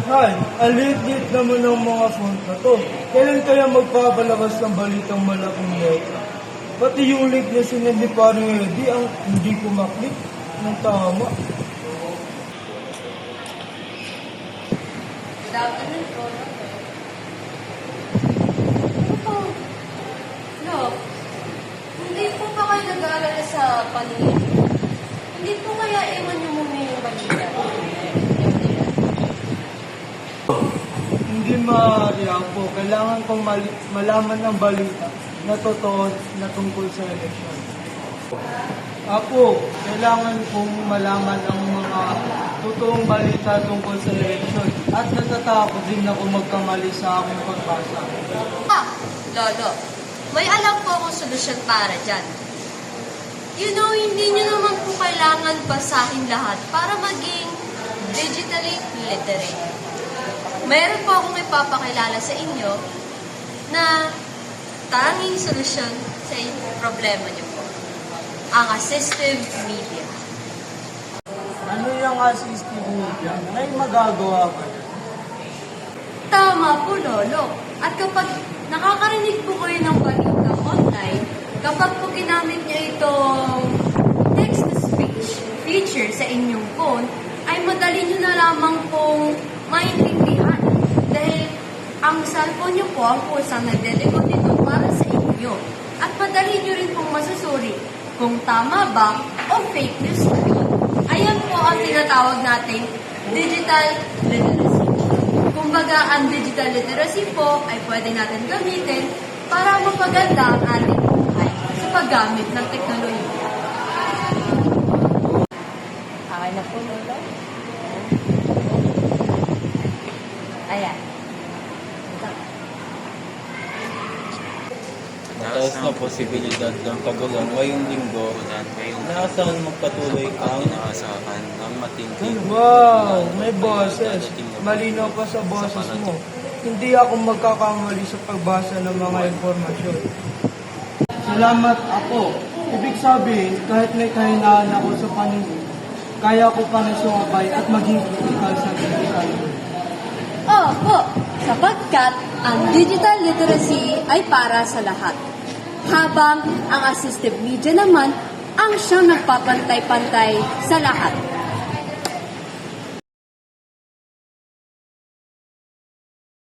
Hay, ang liit-liit naman ng mga font na to. Kailan kaya magpapalabas ng balitang malaking letra? Pati yung link na sinend ni Paring Eddie ang hindi ko maklik ng tama. Good afternoon po. No, hindi po ba kayo nag-aalala sa paningin? Hindi po kaya ewan niyo muna yung balita? Hindi maaari po. Kailangan kong malaman ng balita na totoo na tungkol sa eleksyon. Apo, kailangan kong malaman ang mga totoong balita tungkol sa eleksyon at natatakot din ako magkamali sa aking pagbasa. Lolo, may alam po akong solusyon para dyan. You know, hindi nyo naman po kailangan basahin lahat para maging digitally literate. Meron po akong ipapakilala sa inyo na tanging solusyon sa problema niyo po. Ang assistive media. Ano yung assistive media? May magagawa ka. Tama po, Lolo. At kapag nakakarinig po kayo ng balita online, kapag po ginamit niyo itong text-to-speech feature sa inyong phone, ay madali niyo na lamang pong maintindihan. Dahil ang cellphone niyo po ang kusang nagde-decode nito para sa inyo. At madali niyo rin pong masusuri kung tama ba o fake news na yun. Ayan po ang tinatawag nating digital literacy. Kumbaga, ang digital literacy po ay pwede natin gamitin para mapaganda ang ating buhay sa paggamit ng teknolohiya. Okay na po, Lolo? Ayan. Mataas na posibilidad ng pagulan ngayong linggo naasahan magpatuloy ang inaasahan ng matinding Wow, may boses. Malinaw pa sa boses mo. Hindi ako magkakamali sa pagbasa ng mga informasyon. Salamat ako. Ibig sabihin, kahit may kahinaan ako sa paningin, kaya ko pa na sumabay at maging critical sa digital. Opo, sapagkat ang digital literacy ay para sa lahat. Habang ang assistive media naman ang siyang nagpapantay-pantay sa lahat.